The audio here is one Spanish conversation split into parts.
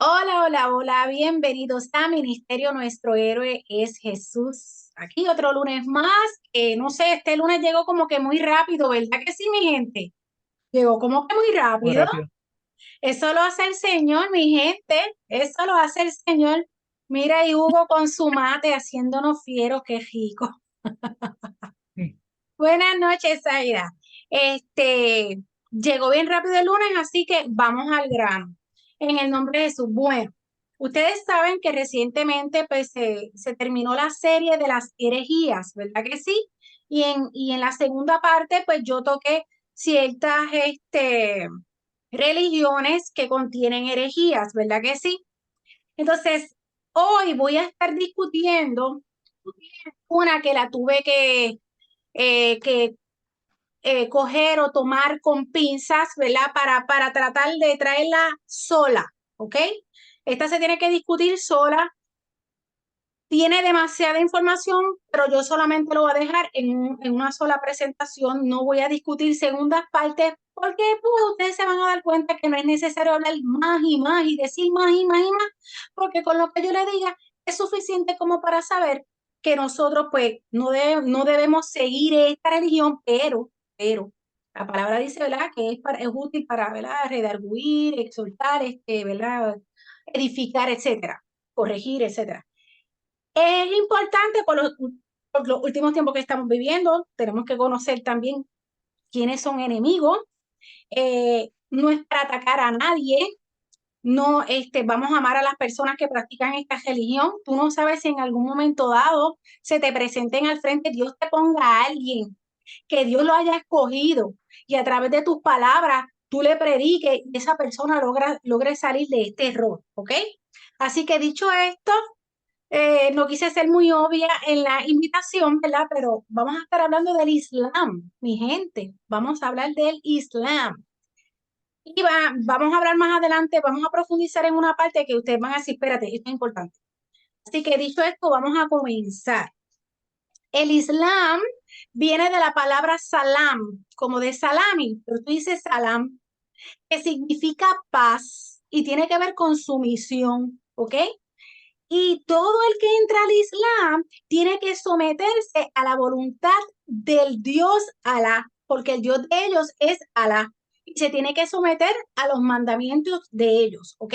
Hola, hola, hola, bienvenidos a Ministerio Nuestro Héroe es Jesús. Aquí otro lunes más. No sé, este lunes llegó como que muy rápido, ¿verdad que sí, mi gente? Llegó como que muy Muy rápido. rápido. Eso lo hace el Señor, mi gente. Eso lo hace el Señor. Mira, y Hugo con su mate haciéndonos fieros, qué rico. Mm. Buenas noches, Zaira. Llegó bien rápido el lunes, así que vamos al grano. En el nombre de Jesús. Bueno, ustedes saben que recientemente pues, se terminó la serie de las herejías, ¿verdad que sí? Y en la segunda parte, pues yo toqué ciertas religiones que contienen herejías, ¿verdad que sí? Entonces, hoy voy a estar discutiendo una que la tuve que coger o tomar con pinzas, ¿verdad? Para tratar de traerla sola, ¿ok? Esta se tiene que discutir sola. Tiene demasiada información, pero yo solamente lo voy a dejar en una sola presentación. No voy a discutir segundas partes porque pues, ustedes se van a dar cuenta que no es necesario hablar más y más y decir más y más y más, porque con lo que yo le diga es suficiente como para saber que nosotros pues no debemos seguir esta religión, pero la palabra dice, ¿verdad? Que es útil para, ¿verdad? Redarguir, exhortar, ¿verdad? Edificar, etcétera, corregir, etcétera. Es importante por los últimos tiempos que estamos viviendo, tenemos que conocer también quiénes son enemigos. No es para atacar a nadie, no vamos a amar a las personas que practican esta religión. Tú no sabes si en algún momento dado se te presenten al frente, Dios te ponga a alguien que Dios lo haya escogido y a través de tus palabras tú le prediques y esa persona logre salir de este error, ¿ok? Así que dicho esto, no quise ser muy obvia en la invitación, ¿verdad? Pero vamos a estar hablando del Islam, mi gente. Vamos a hablar del Islam. Vamos a hablar más adelante, vamos a profundizar en una parte que ustedes van a decir, espérate, esto es importante. Así que dicho esto, vamos a comenzar. El Islam viene de la palabra salam, como de salami, pero tú dices salam, que significa paz y tiene que ver con sumisión, ¿ok? Y todo el que entra al Islam tiene que someterse a la voluntad del Dios Alá, porque el Dios de ellos es Alá. Y se tiene que someter a los mandamientos de ellos, ¿ok?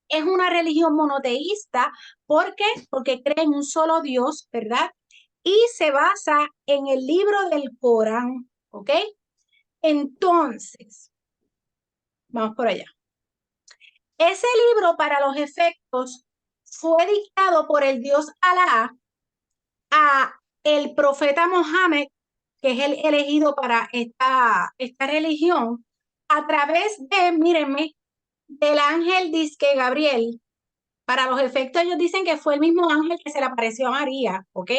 Es una religión monoteísta. ¿Por qué? Porque cree en un solo Dios, ¿verdad? Y se basa en el libro del Corán, ¿ok? Entonces, vamos por allá. Ese libro, para los efectos, fue dictado por el Dios Alá a el profeta Mohammed, que es el elegido para esta religión, a través de, mírenme, del ángel disque Gabriel. Para los efectos, ellos dicen que fue el mismo ángel que se le apareció a María, ¿ok?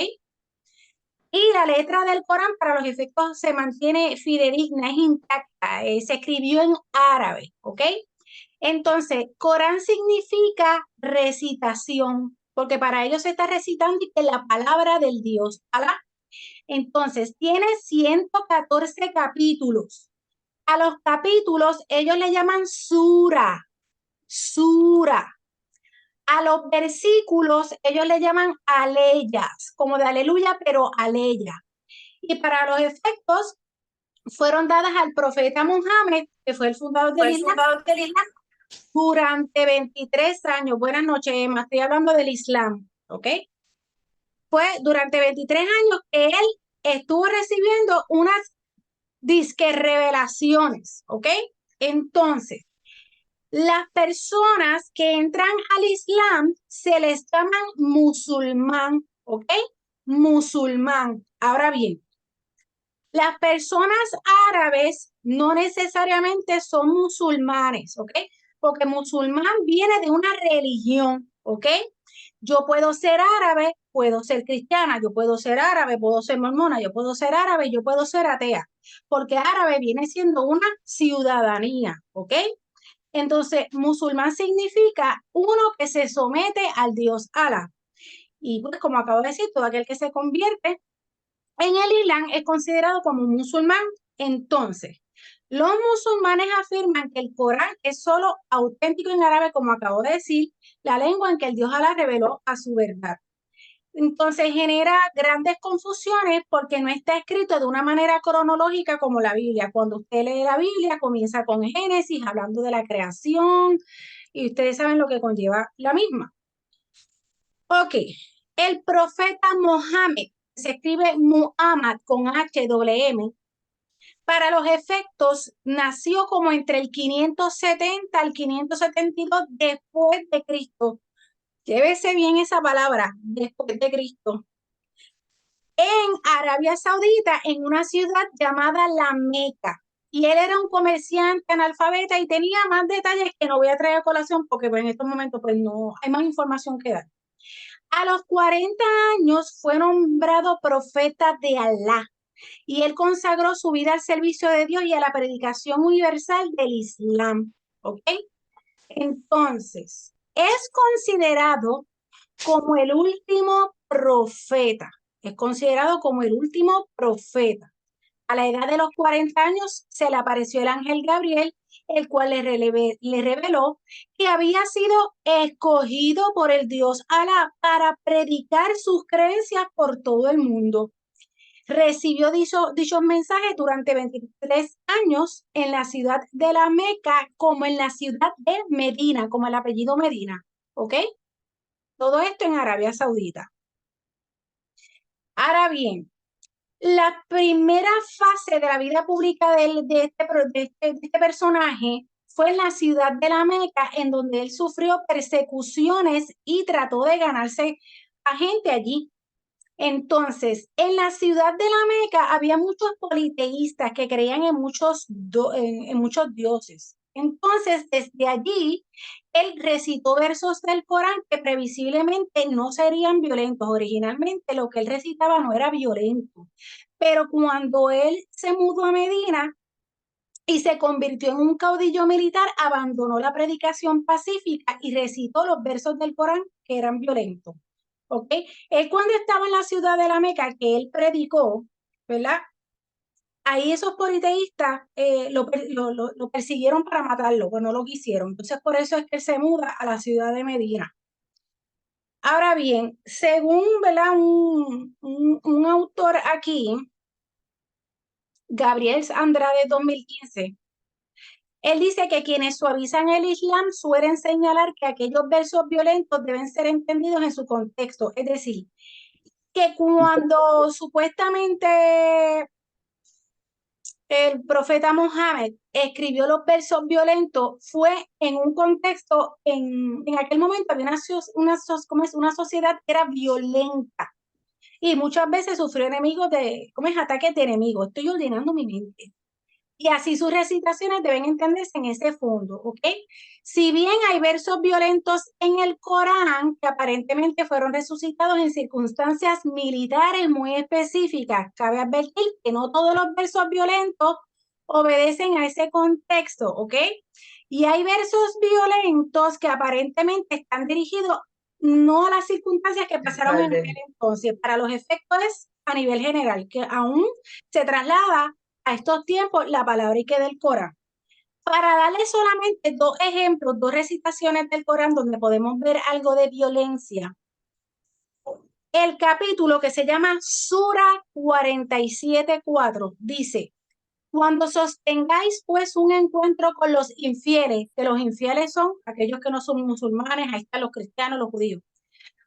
Y la letra del Corán, para los efectos, se mantiene fidedigna, es intacta, se escribió en árabe, ¿ok? Entonces, Corán significa recitación, porque para ellos se está recitando la palabra del Dios, Alá. Entonces, tiene 114 capítulos. A los capítulos ellos le llaman sura, sura. A los versículos ellos le llaman aleyas, como de aleluya, pero aleya. Y para los efectos fueron dadas al profeta Muhammad, que fue el fundador Fue del el Islam, fundador del Islam. durante 23 años. Buenas noches, Emma. Estoy hablando del Islam, ¿ok? Fue durante 23 años que él estuvo recibiendo unas disque revelaciones, ¿ok? Entonces, las personas que entran al Islam se les llaman musulmán, ¿ok? Musulmán. Ahora bien, las personas árabes no necesariamente son musulmanes, ¿ok? Porque musulmán viene de una religión, ¿ok? Yo puedo ser árabe, puedo ser cristiana, yo puedo ser árabe, puedo ser mormona, yo puedo ser árabe, yo puedo ser atea, porque árabe viene siendo una ciudadanía, ¿ok? Entonces, musulmán significa uno que se somete al Dios Alá. Y pues, como acabo de decir, todo aquel que se convierte en el Islam es considerado como musulmán. Entonces, Los musulmanes afirman que el Corán es solo auténtico en árabe, como acabo de decir, la lengua en que el Dios Alá reveló a su verdad. Entonces genera grandes confusiones porque no está escrito de una manera cronológica como la Biblia. Cuando usted lee la Biblia, comienza con Génesis, hablando de la creación, y ustedes saben lo que conlleva la misma. Ok, el profeta Mohammed, se escribe Muhammad con H-M, para los efectos nació como entre el 570 al 572 después de Cristo. Llévese bien esa palabra, después de Cristo. En Arabia Saudita, en una ciudad llamada La Meca. Y él era un comerciante analfabeta y tenía más detalles que no voy a traer a colación porque pues, en estos momentos pues no hay más información que dar. A los 40 años fue nombrado profeta de Alá y él consagró su vida al servicio de Dios y a la predicación universal del Islam. ¿Ok? Entonces, es considerado como el último profeta. Es considerado como el último profeta. A la edad de los 40 años se le apareció el ángel Gabriel, el cual le reveló que había sido escogido por el Dios Alá para predicar sus creencias por todo el mundo. Recibió dichos mensajes durante 23 años en la ciudad de la Meca como en la ciudad de Medina, como el apellido Medina. ¿Ok? Todo esto en Arabia Saudita. Ahora bien, la primera fase de la vida pública de este personaje fue en la ciudad de la Meca, en donde él sufrió persecuciones y trató de ganarse a gente allí. Entonces, en la ciudad de la Meca había muchos politeístas que creían en en muchos dioses. Entonces, desde allí, él recitó versos del Corán que previsiblemente no serían violentos. Originalmente, lo que él recitaba no era violento, pero cuando él se mudó a Medina y se convirtió en un caudillo militar, abandonó la predicación pacífica y recitó los versos del Corán que eran violentos. ¿Ok? Él cuando estaba en la ciudad de la Meca, que él predicó, ¿verdad? Ahí esos politeístas lo persiguieron para matarlo, pues no lo quisieron. Entonces por eso es que él se muda a la ciudad de Medina. Ahora bien, según ¿verdad? Un autor aquí, Gabriel Andrade 2015, él dice que quienes suavizan el Islam suelen señalar que aquellos versos violentos deben ser entendidos en su contexto, es decir, que cuando supuestamente el profeta Mohammed escribió los versos violentos, fue en un contexto, en aquel momento había una sociedad que era violenta y muchas veces sufrió enemigos ¿cómo es? Ataques de enemigos. Estoy ordenando mi mente. Y así sus recitaciones deben entenderse en ese fondo, ¿ok? Si bien hay versos violentos en el Corán que aparentemente fueron resucitados en circunstancias militares muy específicas, cabe advertir que no todos los versos violentos obedecen a ese contexto, ¿ok? Y hay versos violentos que aparentemente están dirigidos no a las circunstancias que pasaron en aquel entonces, para los efectos a nivel general, que aún se traslada a estos tiempos la palabra y que del Corán. Para darle solamente dos ejemplos, dos recitaciones del Corán donde podemos ver algo de violencia. El capítulo que se llama Sura 47:4 dice: cuando sostengáis pues un encuentro con los infieles, que los infieles son aquellos que no son musulmanes, ahí están los cristianos, los judíos.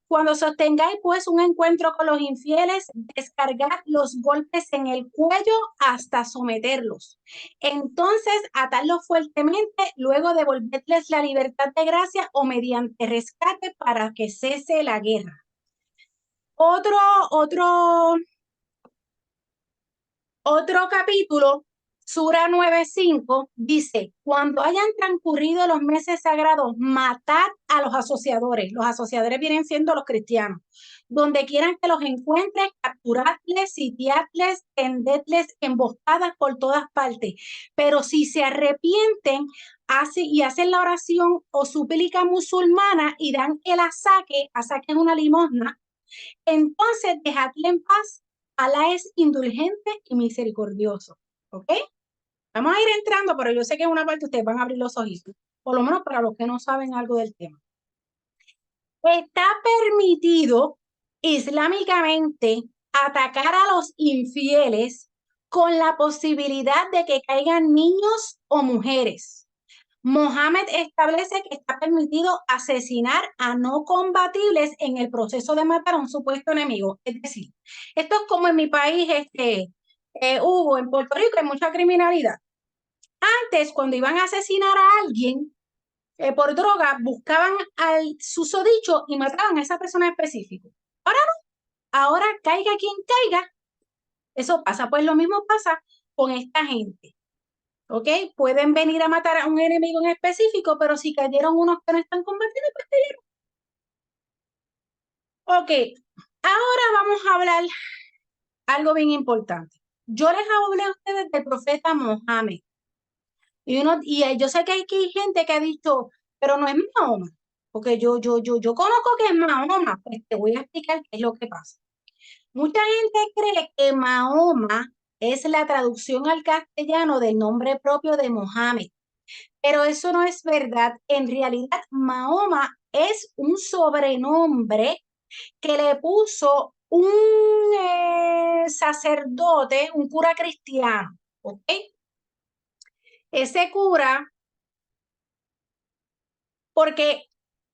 Cuando sostengáis pues un encuentro con los infieles, descargad los golpes en el cuello hasta someterlos. Entonces, atadlos fuertemente, luego devolvedles la libertad de gracia o mediante rescate para que cese la guerra. Otro, otro, otro capítulo, Sura 9:5, dice: cuando hayan transcurrido los meses sagrados, matad a los asociadores. Los asociadores vienen siendo los cristianos. Donde quieran que los encuentres, capturadles, sitiadles, tendedles emboscadas por todas partes. Pero si se arrepienten y hacen la oración o súplica musulmana y dan el asaque es una limosna, entonces dejadle en paz. Alá es indulgente y misericordioso. ¿Ok? Vamos a ir entrando, pero yo sé que en una parte ustedes van a abrir los ojitos, por lo menos para los que no saben algo del tema. Está permitido islámicamente atacar a los infieles con la posibilidad de que caigan niños o mujeres. Mohammed establece que está permitido asesinar a no combatibles en el proceso de matar a un supuesto enemigo. Es decir, esto es como en mi país, hubo en Puerto Rico hay mucha criminalidad. Antes, cuando iban a asesinar a alguien por droga, buscaban al susodicho y mataban a esa persona específica. Ahora no, ahora caiga quien caiga. Eso pasa, pues lo mismo pasa con esta gente. ¿Ok? Pueden venir a matar a un enemigo en específico, pero si cayeron unos que no están combatiendo, pues cayeron. Ok, ahora vamos a hablar algo bien importante. Yo les hablé a ustedes del profeta Mohammed. Y yo sé que hay gente que ha dicho, pero no es Mahoma, porque yo conozco que es Mahoma, pues te voy a explicar qué es lo que pasa. Mucha gente cree que Mahoma es la traducción al castellano del nombre propio de Mohammed. Pero eso no es verdad. En realidad, Mahoma es un sobrenombre que le puso un sacerdote, un cura cristiano, ¿ok? Ese cura, porque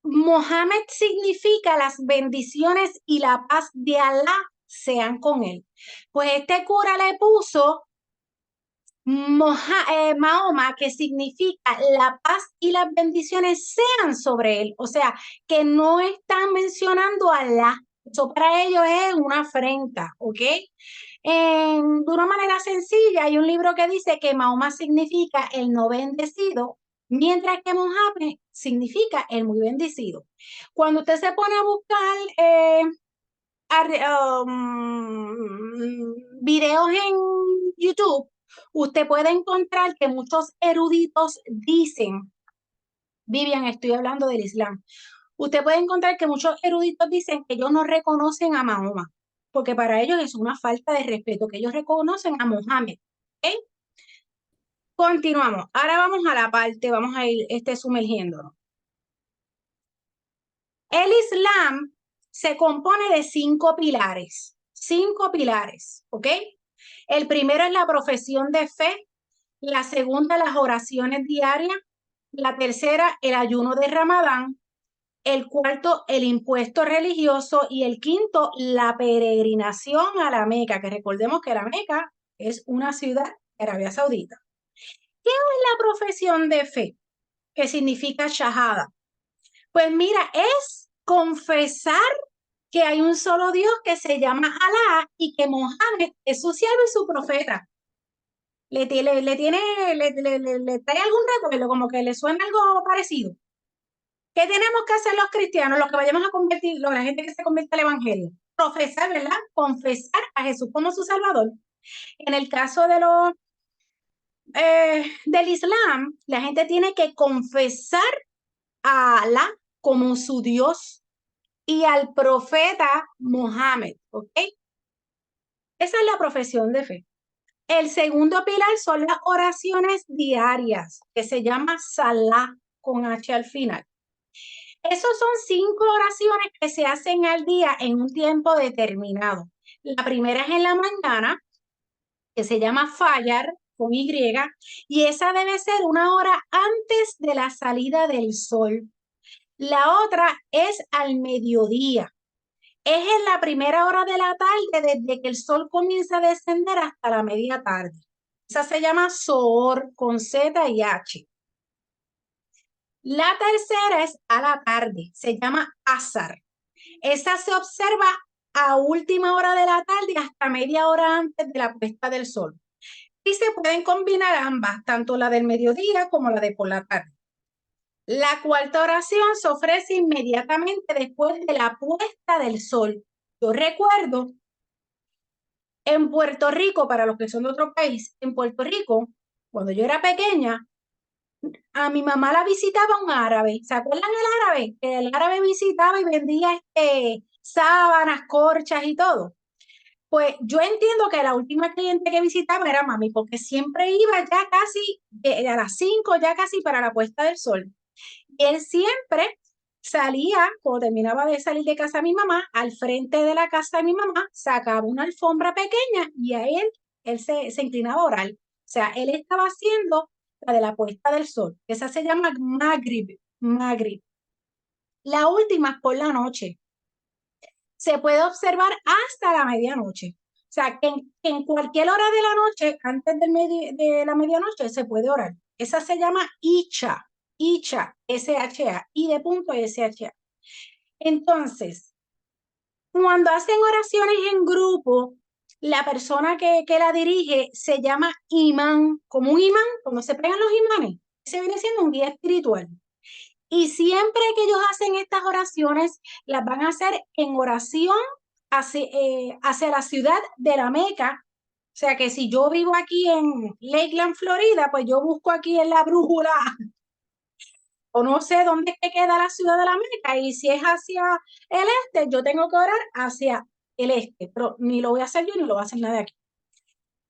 Mohammed significa las bendiciones y la paz de Alá sean con él. Pues este cura le puso Mahoma, que significa la paz y las bendiciones sean sobre él. O sea, que no están mencionando a Alá. Eso para ellos es una afrenta, ¿ok? De una manera sencilla, hay un libro que dice que Mahoma significa el no bendecido, mientras que Mohammed significa el muy bendecido. Cuando usted se pone a buscar videos en YouTube, usted puede encontrar que muchos eruditos dicen, Vivian, estoy hablando del Islam, usted puede encontrar que muchos eruditos dicen que ellos no reconocen a Mahoma, porque para ellos es una falta de respeto, que ellos reconocen a Mohammed. ¿Okay? Continuamos. Ahora vamos a la parte, vamos a ir sumergiéndonos. El Islam se compone de 5 pilares, ¿ok? El primero es la profesión de fe, la segunda las oraciones diarias, la tercera el ayuno de Ramadán, el cuarto el impuesto religioso y el quinto la peregrinación a la Meca, que recordemos que la Meca es una ciudad de Arabia Saudita. ¿Qué es la profesión de fe? ¿Qué significa shahada? Pues mira, es confesar que hay un solo Dios que se llama Alá y que Mohammed es su siervo y su profeta. ¿Le trae algún recuerdo? Como que le suena algo parecido. ¿Qué tenemos que hacer los cristianos, los que vayamos a convertir, la gente que se convierte al evangelio? Profesar, ¿verdad? Confesar a Jesús como su Salvador. En el caso de del Islam, la gente tiene que confesar a Alá como su Dios y al profeta Mohammed, ¿ok? Esa es la profesión de fe. El segundo pilar son las oraciones diarias, que se llama Salah, con H al final. Esos son 5 oraciones que se hacen al día en un tiempo determinado. La primera es en la mañana, que se llama Fajr, con Y, y esa debe ser 1 hora antes de la salida del sol. La otra es al mediodía. Es en la primera hora de la tarde, desde que el sol comienza a descender hasta la media tarde. Esa se llama Zohor, con Z y H. La tercera es a la tarde, se llama Azar. Esa se observa a última hora de la tarde hasta media hora antes de la puesta del sol. Y se pueden combinar ambas, tanto la del mediodía como la de por la tarde. La cuarta oración se ofrece inmediatamente después de la puesta del sol. Yo recuerdo en Puerto Rico, para los que son de otro país, en Puerto Rico, cuando yo era pequeña, a mi mamá la visitaba un árabe. ¿Se acuerdan del árabe? Que el árabe visitaba y vendía sábanas, corchas y todo. Pues yo entiendo que la última cliente que visitaba era mami, porque siempre iba ya casi a las 5, ya casi para la puesta del sol. Y él siempre salía, cuando terminaba de salir de casa de mi mamá, al frente de la casa de mi mamá, sacaba una alfombra pequeña y a él se inclinaba a orar. O sea, él estaba haciendo la de la puesta del sol. Esa se llama Maghrib, Maghrib. La última es por la noche. Se puede observar hasta la medianoche. O sea, que en cualquier hora de la noche, antes de la medianoche, se puede orar. Esa se llama Isha, Isha, S-H-A, I de punto S-H-A. Entonces, cuando hacen oraciones en grupo, la persona que la dirige se llama imán, como un imán, cuando se pegan los imanes, se viene siendo un guía espiritual. Y siempre que ellos hacen estas oraciones, las van a hacer en oración hacia la ciudad de la Meca. O sea que si yo vivo aquí en Lakeland, Florida, pues yo busco aquí en la brújula o no sé dónde es que queda la ciudad de la Meca. Y si es hacia el este, yo tengo que orar hacia el este. Pero ni lo voy a hacer yo ni lo va a hacer nadie aquí.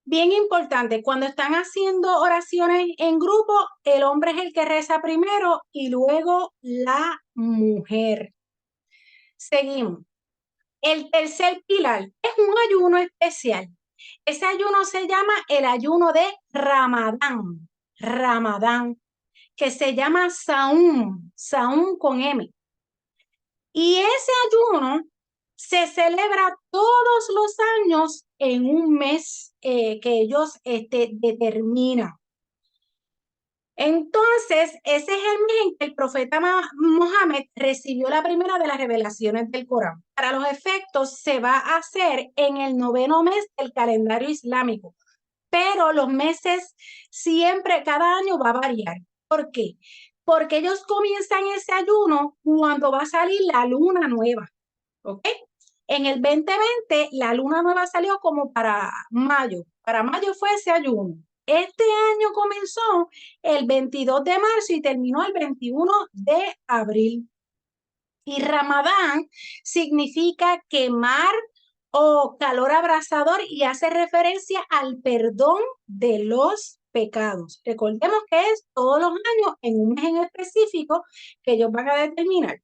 Bien importante, cuando están haciendo oraciones en grupo, el hombre es el que reza primero y luego la mujer. Seguimos. El tercer pilar es un ayuno especial. Ese ayuno se llama el ayuno de Ramadán. Ramadán, que se llama Saum, Saum con M. Y ese ayuno se celebra todos los años en un mes que ellos determinan. Entonces, ese es el mes en que el profeta Mohammed recibió la primera de las revelaciones del Corán. Para los efectos, se va a hacer en el 9º mes del calendario islámico, pero los meses siempre, cada año va a variar. ¿Por qué? Porque ellos comienzan ese ayuno cuando va a salir la luna nueva, ¿ok? En el 2020, la luna nueva salió como para mayo. Para mayo fue ese ayuno. Este año comenzó el 22 de marzo y terminó el 21 de abril. Y Ramadán significa quemar o calor abrasador y hace referencia al perdón de los pecados. Recordemos que es todos los años en un mes en específico que ellos van a determinar,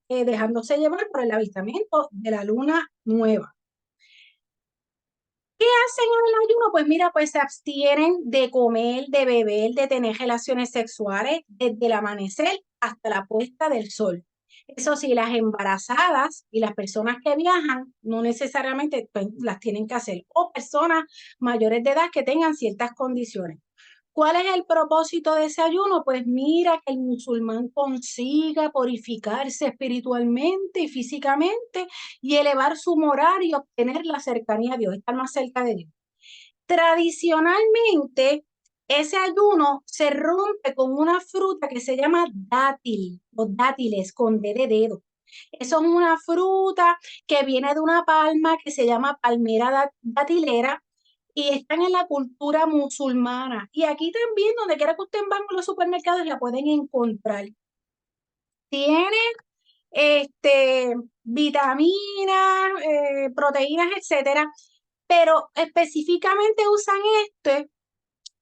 dejándose llevar por el avistamiento de la luna nueva. ¿Qué hacen en el ayuno? Pues mira, pues se abstienen de comer, de beber, de tener relaciones sexuales desde el amanecer hasta la puesta del sol. Eso sí, las embarazadas y las personas que viajan no necesariamente pues, las tienen que hacer, o personas mayores de edad que tengan ciertas condiciones. ¿Cuál es el propósito de ese ayuno? Pues mira, que el musulmán consiga purificarse espiritualmente y físicamente y elevar su moral y obtener la cercanía a Dios, estar más cerca de Dios. Tradicionalmente, ese ayuno se rompe con una fruta que se llama dátil o dátiles con D de dedo. Eso es una fruta que viene de una palma que se llama palmera datilera y están en la cultura musulmana. Y aquí también, donde quiera que ustedes van a los supermercados, la pueden encontrar. Tiene vitaminas, proteínas, etcétera, pero específicamente usan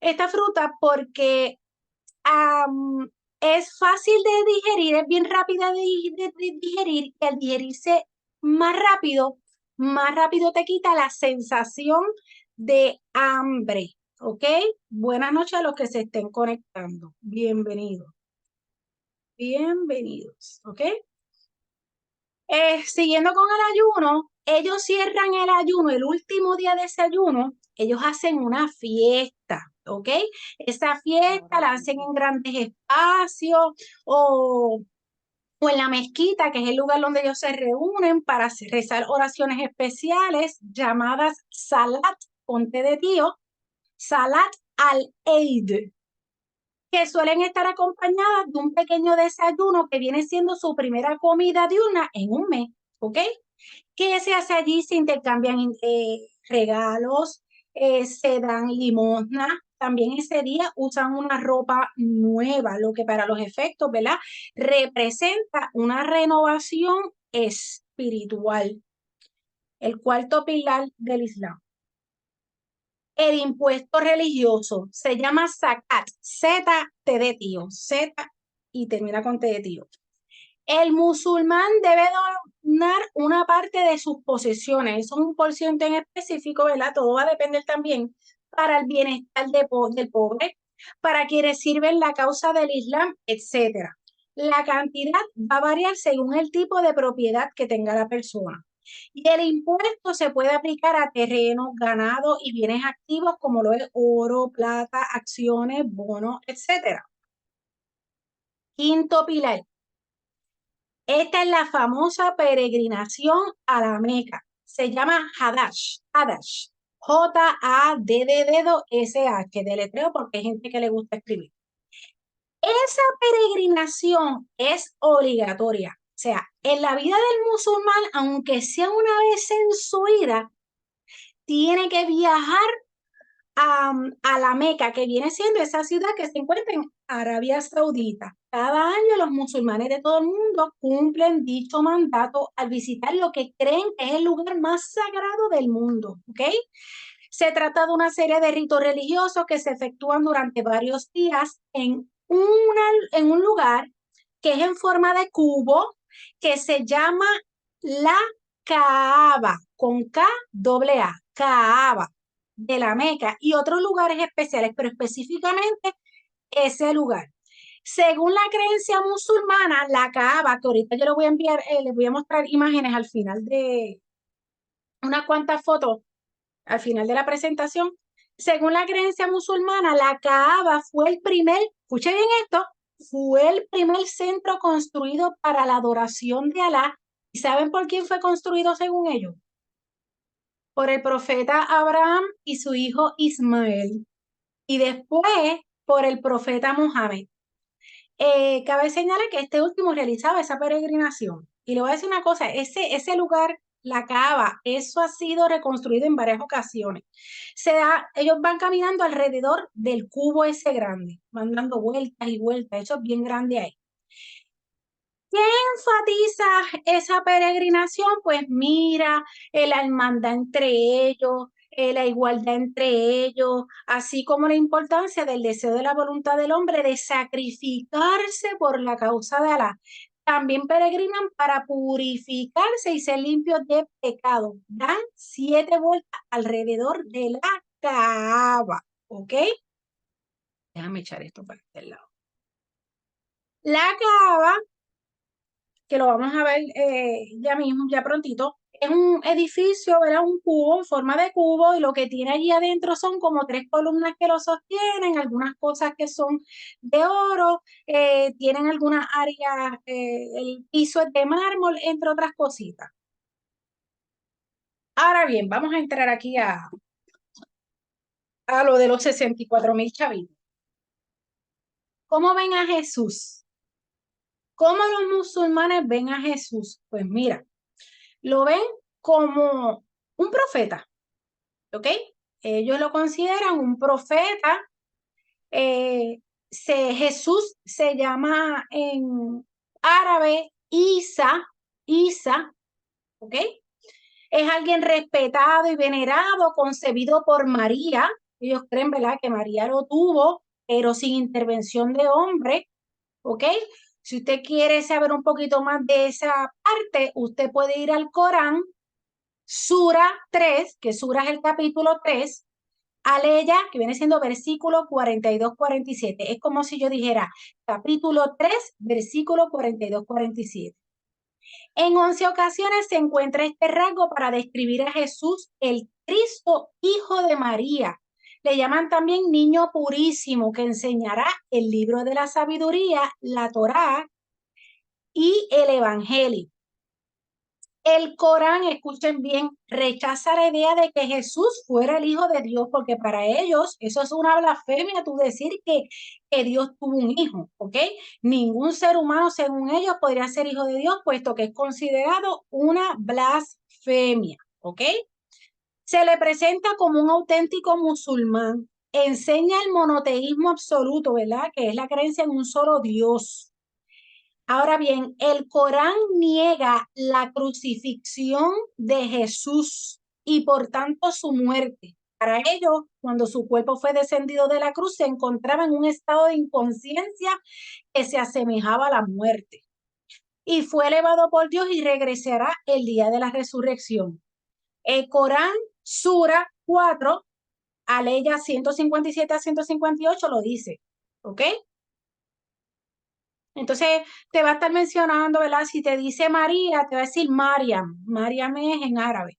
esta fruta porque es fácil de digerir, es bien rápida de digerir y al digerirse más rápido te quita la sensación de hambre, ¿ok? Buenas noches a los que se estén conectando. Bienvenidos. Bienvenidos, ¿ok? Siguiendo con el ayuno, ellos cierran el ayuno, el último día de ese ayuno, ellos hacen una fiesta, ¿ok? Esa fiesta la hacen en grandes espacios o en la mezquita, que es el lugar donde ellos se reúnen para rezar oraciones especiales llamadas Salat, ponte de tío, Salat al-Eid, que suelen estar acompañadas de un pequeño desayuno que viene siendo su primera comida diurna en un mes, ¿ok? ¿Qué se hace allí? Se intercambian regalos, se dan limosna. También ese día usan una ropa nueva, lo que para los efectos, ¿verdad? Representa una renovación espiritual. El cuarto pilar del Islam. El impuesto religioso se llama zakat, Z-T de tío, Z y termina con T de tío. El musulmán debe donar una parte de sus posesiones, eso es un por ciento en específico, ¿verdad? Todo va a depender también para el bienestar del pobre, para quienes sirven la causa del Islam, etcétera. La cantidad va a variar según el tipo de propiedad que tenga la persona. Y el impuesto se puede aplicar a terrenos, ganado y bienes activos como lo es oro, plata, acciones, bonos, etcétera. Quinto pilar. Esta es la famosa peregrinación a la Meca. Se llama Hadash, Hadash, J-A-D-D-D-S-H, deletreo porque hay gente que le gusta escribir. Esa peregrinación es obligatoria. O sea, en la vida del musulmán, aunque sea una vez en su vida, tiene que viajar a la Meca, que viene siendo esa ciudad que se encuentra en Arabia Saudita. Cada año los musulmanes de todo el mundo cumplen dicho mandato al visitar lo que creen que es el lugar más sagrado del mundo, ¿ok? Se trata de una serie de ritos religiosos que se efectúan durante varios días en un lugar que es en forma de cubo, que se llama la Kaaba, con K-A-A, Kaaba, de la Meca, y otros lugares especiales, pero específicamente ese lugar. Según la creencia musulmana, la Kaaba, que ahorita yo le voy a enviar, les voy a mostrar imágenes al final de unas cuantas fotos al final de la presentación. Según la creencia musulmana, la Kaaba fue el primer, escuchen bien esto, fue el primer centro construido para la adoración de Alá. ¿Y saben por quién fue construido según ellos? Por el profeta Abraham y su hijo Ismael. Y después por el profeta Mohammed. Cabe señalar que este último realizaba esa peregrinación. Y le voy a decir una cosa, ese lugar, la Cava, eso ha sido reconstruido en varias ocasiones. Ellos van caminando alrededor del cubo ese grande, van dando vueltas y vueltas, eso es bien grande ahí. ¿Qué enfatiza esa peregrinación? Pues mira, la hermandad entre ellos, la igualdad entre ellos, así como la importancia del deseo de la voluntad del hombre de sacrificarse por la causa de Alá. También peregrinan para purificarse y ser limpios de pecado. Dan 7 vueltas alrededor de la Kaaba, ¿ok? Déjame echar esto para este lado. La Kaaba, que lo vamos a ver ya mismo, ya prontito, es un edificio, ¿verdad? Un cubo en forma de cubo y lo que tiene allí adentro son como 3 columnas que lo sostienen, algunas cosas que son de oro, tienen algunas áreas, el piso es de mármol, entre otras cositas. Ahora bien, vamos a entrar aquí a lo de los 64,000 chavitos. ¿Cómo ven a Jesús? ¿Cómo los musulmanes ven a Jesús? Pues mira, lo ven como un profeta, ¿ok? Ellos lo consideran un profeta. Jesús se llama en árabe Isa, ¿ok? Es alguien respetado y venerado, concebido por María. Ellos creen, ¿verdad?, que María lo tuvo, pero sin intervención de hombre, ¿ok? Si usted quiere saber un poquito más de esa parte, usted puede ir al Corán, Sura 3, que Sura es el capítulo 3, Aleya, que viene siendo versículo 42-47. Es como si yo dijera capítulo 3, versículo 42-47. En 11 ocasiones se encuentra este rasgo para describir a Jesús, el Cristo, hijo de María. Le llaman también niño purísimo, que enseñará el libro de la sabiduría, la Torá y el Evangelio. El Corán, escuchen bien, rechaza la idea de que Jesús fuera el Hijo de Dios, porque para ellos eso es una blasfemia, tú decir que Dios tuvo un hijo, ¿ok? Ningún ser humano, según ellos, podría ser hijo de Dios, puesto que es considerado una blasfemia, ¿ok? Se le presenta como un auténtico musulmán, enseña el monoteísmo absoluto, ¿verdad? Que es la creencia en un solo Dios. Ahora bien, el Corán niega la crucifixión de Jesús y por tanto su muerte. Para ellos, cuando su cuerpo fue descendido de la cruz, se encontraba en un estado de inconsciencia que se asemejaba a la muerte. Y fue elevado por Dios y regresará el día de la resurrección. El Corán, Sura 4, Aleya 157 a 158 lo dice. ¿Ok? Entonces te va a estar mencionando, ¿verdad? Si te dice María, te va a decir Mariam. Mariam es en árabe.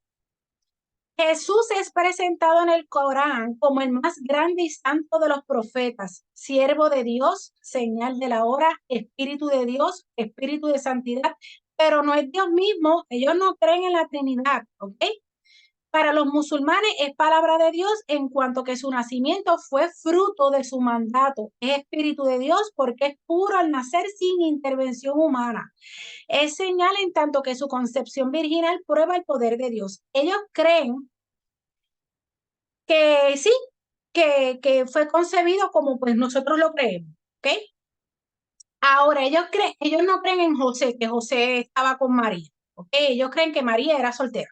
Jesús es presentado en el Corán como el más grande y santo de los profetas, siervo de Dios, señal de la hora, espíritu de Dios, espíritu de santidad, pero no es Dios mismo, ellos no creen en la Trinidad, ¿ok? Para los musulmanes es palabra de Dios en cuanto que su nacimiento fue fruto de su mandato. Es espíritu de Dios porque es puro al nacer sin intervención humana. Es señal en tanto que su concepción virginal prueba el poder de Dios. Ellos creen que sí, que fue concebido como pues nosotros lo creemos, ¿ok? Ahora, ellos no creen en José, que José estaba con María, ¿ok? Ellos creen que María era soltera.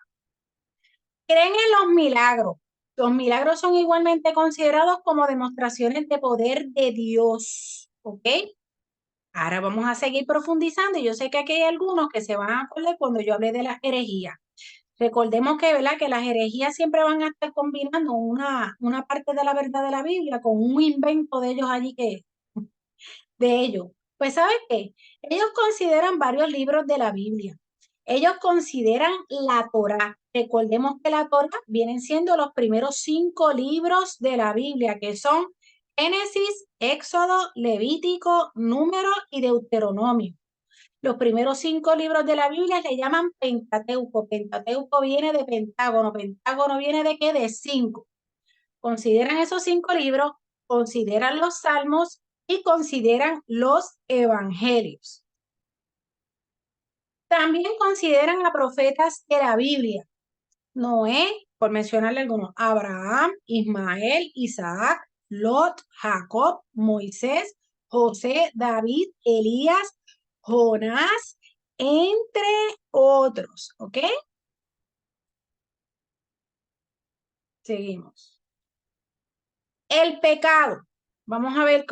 Creen en los milagros. Los milagros son igualmente considerados como demostraciones de poder de Dios, ¿ok? Ahora vamos a seguir profundizando. Yo sé que aquí hay algunos que se van a acordar cuando yo hablé de las herejías. Recordemos que, ¿verdad? Que las herejías siempre van a estar combinando una parte de la verdad de la Biblia con un invento de ellos allí de ellos. Pues, ¿sabes qué? Ellos consideran varios libros de la Biblia. Ellos consideran la Torá. Recordemos que la Torá vienen siendo los primeros 5 libros de la Biblia, que son Génesis, Éxodo, Levítico, Número y Deuteronomio. Los primeros 5 libros de la Biblia le llaman Pentateuco. Pentateuco viene de Pentágono. Pentágono viene de qué? De 5. Consideran esos 5 libros, consideran los salmos y consideran los evangelios. También consideran a profetas de la Biblia. Noé, por mencionarle algunos, Abraham, Ismael, Isaac, Lot, Jacob, Moisés, José, David, Elías, Jonás, entre otros, ¿ok? Seguimos. El pecado. Vamos a ver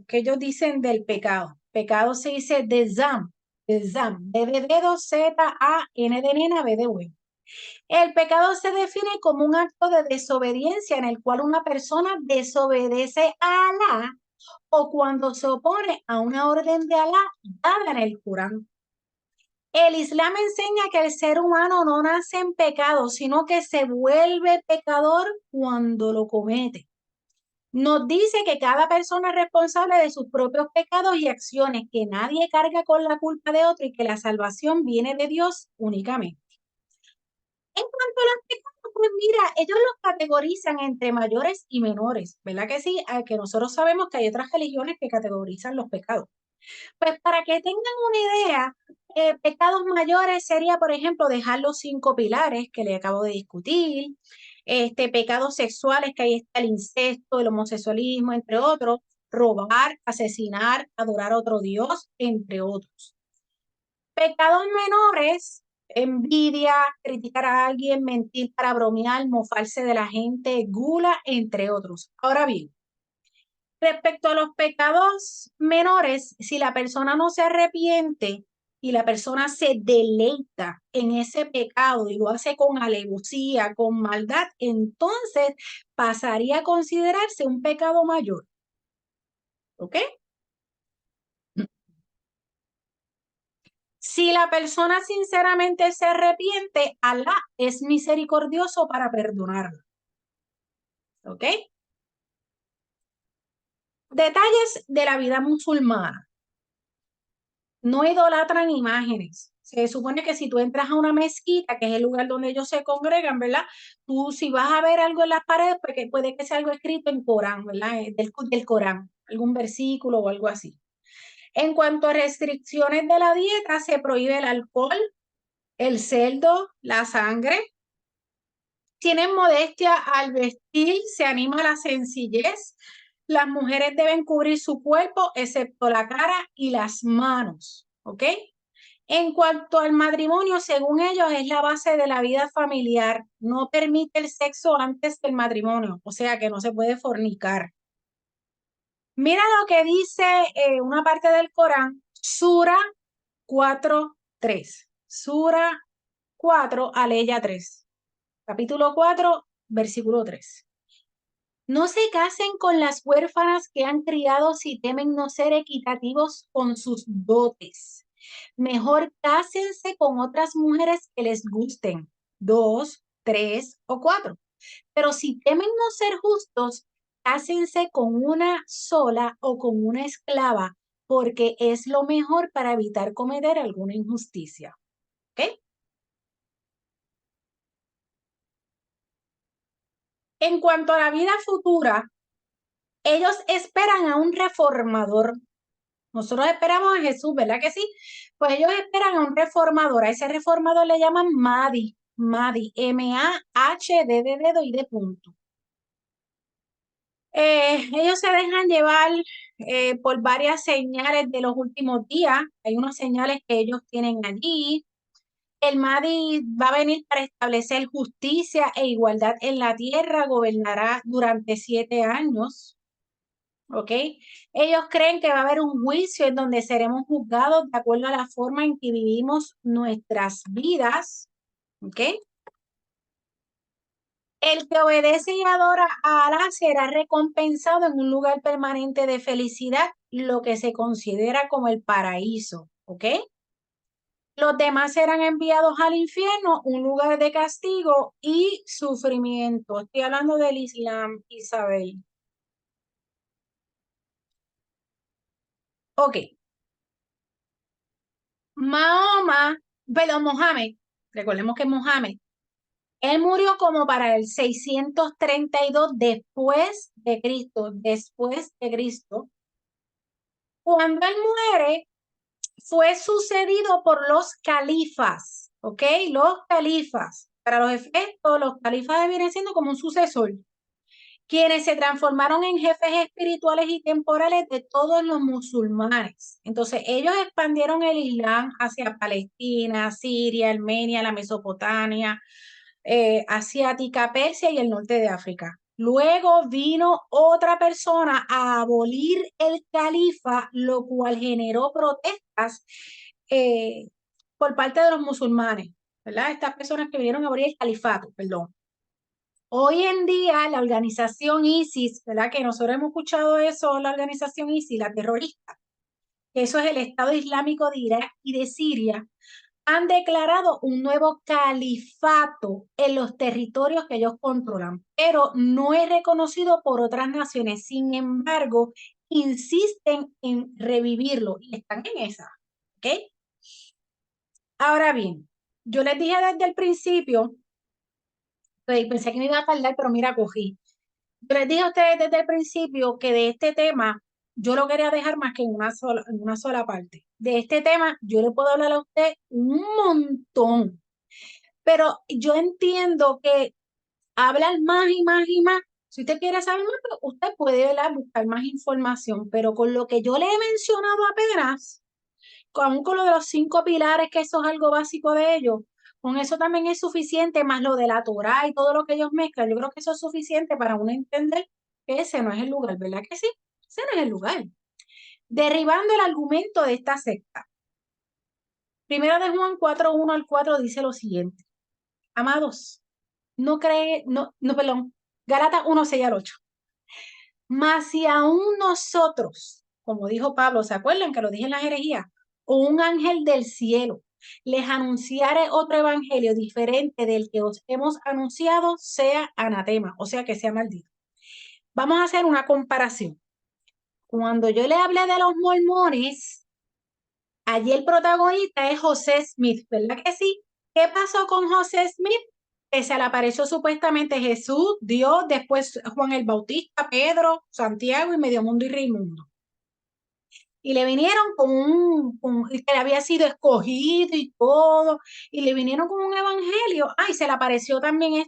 qué ellos dicen del pecado. Pecado se dice de Zam, B de dedo, Z, A, N de nena, B de bueno. El pecado se define como un acto de desobediencia en el cual una persona desobedece a Alá o cuando se opone a una orden de Alá dada en el Corán. El Islam enseña que el ser humano no nace en pecado, sino que se vuelve pecador cuando lo comete. Nos dice que cada persona es responsable de sus propios pecados y acciones, que nadie carga con la culpa de otro y que la salvación viene de Dios únicamente. En cuanto a los pecados, pues mira, ellos los categorizan entre mayores y menores, ¿verdad que sí? Que nosotros sabemos que hay otras religiones que categorizan los pecados. Pues para que tengan una idea, pecados mayores sería, por ejemplo, dejar los 5 pilares que le acabo de discutir, pecados sexuales, que ahí está el incesto, el homosexualismo, entre otros, robar, asesinar, adorar a otro Dios, entre otros. Pecados menores, envidia, criticar a alguien, mentir para bromear, mofarse de la gente, gula, entre otros. Ahora bien, respecto a los pecados menores, si la persona no se arrepiente y la persona se deleita en ese pecado y lo hace con alevosía, con maldad, entonces pasaría a considerarse un pecado mayor. ¿Ok? Si la persona sinceramente se arrepiente, Alá es misericordioso para perdonarla. ¿Ok? Detalles de la vida musulmana. No idolatran imágenes. Se supone que si tú entras a una mezquita, que es el lugar donde ellos se congregan, ¿verdad? Tú si vas a ver algo en las paredes, pues que puede que sea algo escrito en Corán, ¿verdad? Del Corán, algún versículo o algo así. En cuanto a restricciones de la dieta, se prohíbe el alcohol, el cerdo, la sangre. Tienen modestia al vestir, se anima a la sencillez. Las mujeres deben cubrir su cuerpo, excepto la cara y las manos. ¿ok? En cuanto al matrimonio, según ellos, es la base de la vida familiar. No permite el sexo antes del matrimonio, o sea que no se puede fornicar. Mira lo que dice una parte del Corán, Sura 4:3. Sura 4, Aleya 3. Capítulo 4, versículo 3. No se casen con las huérfanas que han criado si temen no ser equitativos con sus dotes. Mejor cásense con otras mujeres que les gusten, 2, 3 o 4. Pero si temen no ser justos, cásense con una sola o con una esclava, porque es lo mejor para evitar cometer alguna injusticia. ¿Ok? En cuanto a la vida futura, ellos esperan a un reformador. Nosotros esperamos a Jesús, ¿verdad que sí? Pues ellos esperan a un reformador. A ese reformador le llaman Mahdi. Mahdi, M-A-H-D de dedo y de punto. Ellos se dejan llevar por varias señales de los últimos días. Hay unas señales que ellos tienen allí. El Mahdi va a venir para establecer justicia e igualdad en la tierra, gobernará durante 7 años. ¿Ok? Ellos creen que va a haber un juicio en donde seremos juzgados de acuerdo a la forma en que vivimos nuestras vidas. ¿Ok? El que obedece y adora a Alá será recompensado en un lugar permanente de felicidad, lo que se considera como el paraíso. ¿Ok? Los demás serán enviados al infierno, un lugar de castigo y sufrimiento. Estoy hablando del Islam, Isabel. Ok. Mahoma, perdón, Mohammed, recordemos que Mohammed, él murió como para el 632 después de Cristo. Cuando él muere, fue sucedido por los califas, ¿ok? Los califas. Para los efectos, los califas vienen siendo como un sucesor, quienes se transformaron en jefes espirituales y temporales de todos los musulmanes. Entonces, ellos expandieron el Islam hacia Palestina, Siria, Armenia, la Mesopotamia, asiática, Persia y el norte de África. Luego vino otra persona a abolir el califa, lo cual generó protestas eh, por parte de los musulmanes, ¿verdad? Estas personas que vinieron a abolir el califato, perdón. Hoy en día la organización ISIS, ¿verdad? Que nosotros hemos escuchado eso, la organización ISIS, la terrorista, que eso es el Estado Islámico de Irak y de Siria, han declarado un nuevo califato en los territorios que ellos controlan, pero no es reconocido por otras naciones. Sin embargo, insisten en revivirlo y están en esa, ¿ok? Ahora bien, yo les dije desde el principio, pensé que me iba a tardar, pero mira, cogí. Yo les dije a ustedes desde el principio que de este tema yo lo quería dejar más que en una sola parte. De este tema yo le puedo hablar a usted un montón, pero yo entiendo que hablar más y más y más, si usted quiere saber más, pues usted puede, ¿verdad?, buscar más información, pero con lo que yo le he mencionado apenas, aún con lo de los 5 pilares, que eso es algo básico de ellos, con eso también es suficiente, más lo de la Torá y todo lo que ellos mezclan, yo creo que eso es suficiente para uno entender que ese no es el lugar, ¿verdad que sí? Ese no es el lugar. Derribando el argumento de esta secta. Primero de Juan 4:1 al 4 dice lo siguiente. Amados, perdón, Gálatas 1:6 al 8. Mas si aún nosotros, como dijo Pablo, ¿se acuerdan que lo dije en la herejía? O un ángel del cielo les anunciare otro evangelio diferente del que os hemos anunciado, sea anatema, o sea que sea maldito. Vamos a hacer una comparación. Cuando yo le hablé de los mormones, allí el protagonista es José Smith, ¿verdad que sí? ¿Qué pasó con José Smith? Que se le apareció supuestamente Jesús, Dios, después Juan el Bautista, Pedro, Santiago y Medio Mundo y Raimundo. Y le vinieron que le había sido escogido y todo, y le vinieron con un evangelio. Ay, se le apareció también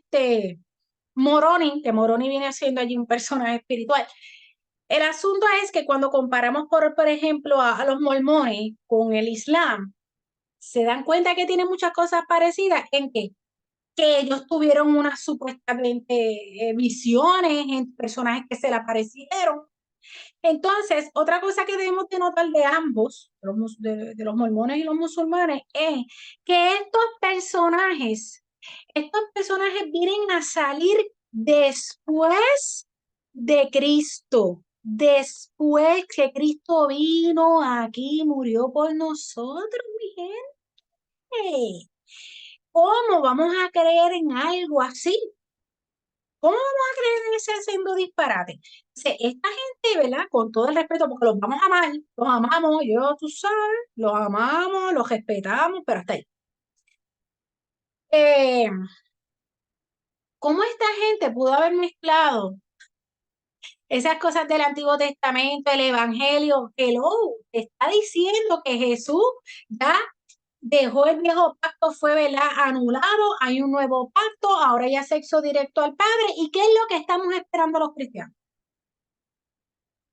Moroni, que Moroni viene siendo allí un personaje espiritual. El asunto es que cuando comparamos, por ejemplo, a los mormones con el Islam, se dan cuenta que tienen muchas cosas parecidas en que ellos tuvieron unas supuestamente visiones en personajes que se le aparecieron. Entonces, otra cosa que debemos de notar de ambos, de los mormones y los musulmanes, es que estos personajes vienen a salir después de Cristo, después que Cristo vino aquí, murió por nosotros, mi gente. ¿Cómo vamos a creer en algo así? ¿Cómo vamos a creer en ese haciendo disparate? Esta gente, ¿verdad? Con todo el respeto, porque los vamos a amar, los amamos, tú sabes, los amamos, los respetamos, pero hasta ahí. Eh, ¿Cómo esta gente pudo haber mezclado esas cosas del Antiguo Testamento, el Evangelio? Hello, está diciendo que Jesús ya dejó el viejo pacto, fue, ¿verdad?, anulado, hay un nuevo pacto, ahora ya sexo directo al Padre. ¿Y qué es lo que estamos esperando los cristianos?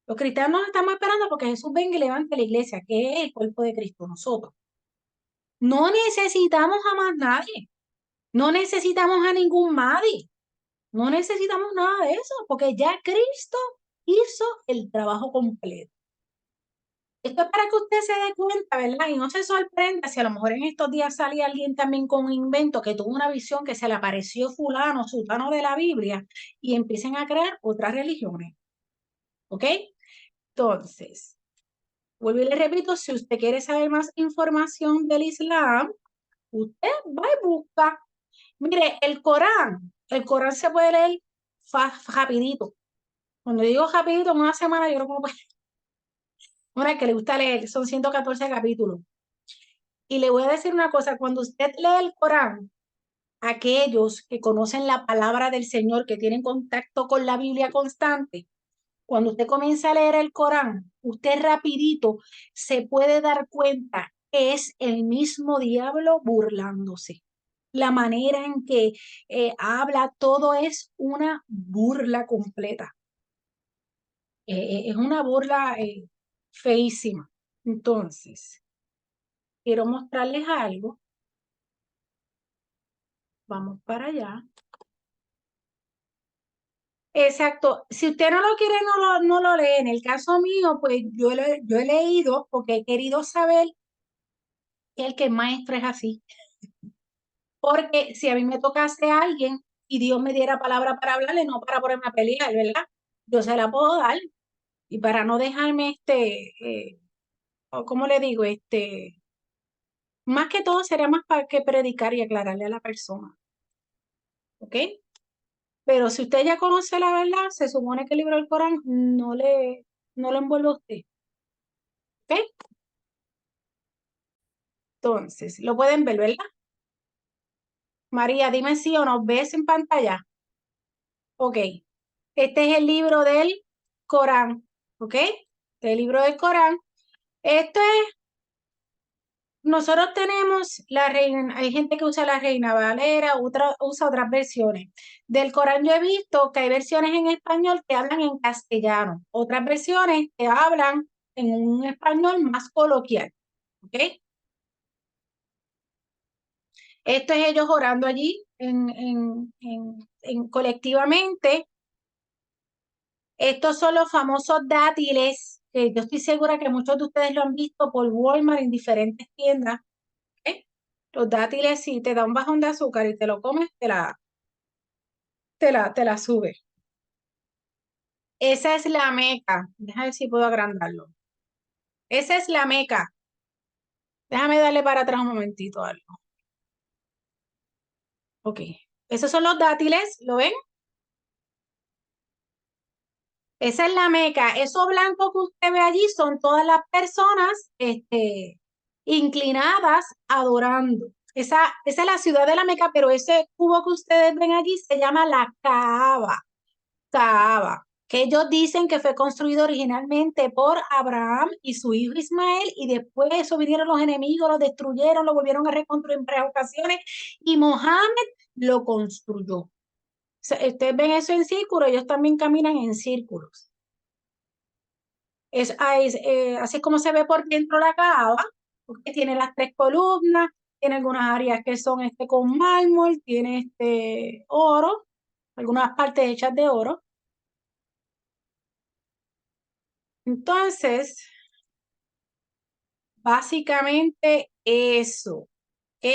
Los cristianos estamos esperando porque Jesús venga y levante la iglesia, que es el cuerpo de Cristo, nosotros. No necesitamos a más nadie, no necesitamos a ningún nadie, no necesitamos nada de eso, porque ya Cristo hizo el trabajo completo. Esto es para que usted se dé cuenta, ¿verdad? Y no se sorprenda si a lo mejor en estos días sale alguien también con un invento que tuvo una visión que se le apareció fulano, sultano de la Biblia, y empiecen a crear otras religiones. ¿Ok? Entonces, vuelvo y le repito, si usted quiere saber más información del Islam, usted va y busca. Mire, el Corán se puede leer rapidito. Cuando digo rapidito, en una semana, yo creo que uno puede. Una que le gusta leer, son 114 capítulos. Y le voy a decir una cosa, cuando usted lee el Corán, aquellos que conocen la palabra del Señor, que tienen contacto con la Biblia constante, cuando usted comienza a leer el Corán, usted rapidito se puede dar cuenta que es el mismo diablo burlándose. La manera en que habla, todo es una burla completa. Es una burla feísima. Entonces, quiero mostrarles algo. Vamos para allá. Exacto. Si usted no lo quiere, no lo lee. En el caso mío, pues yo he leído porque he querido saber que el que es maestro es así. Porque si a mí me tocase a alguien y Dios me diera palabra para hablarle, no para ponerme a pelear, ¿verdad? Yo se la puedo dar. Y para no dejarme, o ¿cómo le digo? Más que todo sería más para que predicar y aclararle a la persona. ¿Ok? Pero si usted ya conoce la verdad, se supone que el libro del Corán no lo envuelve a usted. ¿Ok? Entonces, lo pueden ver, ¿verdad? María, dime si o no ves en pantalla. Ok. Este es el libro del Corán. ¿Ok? Este es el libro del Corán. Esto es, nosotros tenemos la reina, hay gente que usa la Reina Valera, otra usa otras versiones. Del Corán yo he visto que hay versiones en español que hablan en castellano, otras versiones que hablan en un español más coloquial. ¿Ok? Esto es ellos orando allí colectivamente. Estos son los famosos dátiles, que yo estoy segura que muchos de ustedes lo han visto por Walmart en diferentes tiendas. ¿Eh? Los dátiles, si te da un bajón de azúcar y te lo comes, te la sube. Esa es la meca. Déjame ver si puedo agrandarlo. Esa es la meca. Déjame darle para atrás un momentito algo. Ok. Esos son los dátiles, ¿lo ven? Esa es la Meca. Eso blanco que usted ve allí son todas las personas inclinadas adorando. Esa es la ciudad de la Meca, pero ese cubo que ustedes ven allí se llama la Kaaba. Kaaba, que ellos dicen que fue construido originalmente por Abraham y su hijo Ismael, y después eso vinieron los enemigos, lo destruyeron, lo volvieron a reconstruir en varias ocasiones, y Mohammed lo construyó. Ustedes ven eso en círculo, ellos también caminan en círculos. Así es como se ve por dentro la cava, porque tiene las tres columnas, tiene algunas áreas que son con mármol, tiene oro, algunas partes hechas de oro. Entonces, básicamente eso, ¿ok?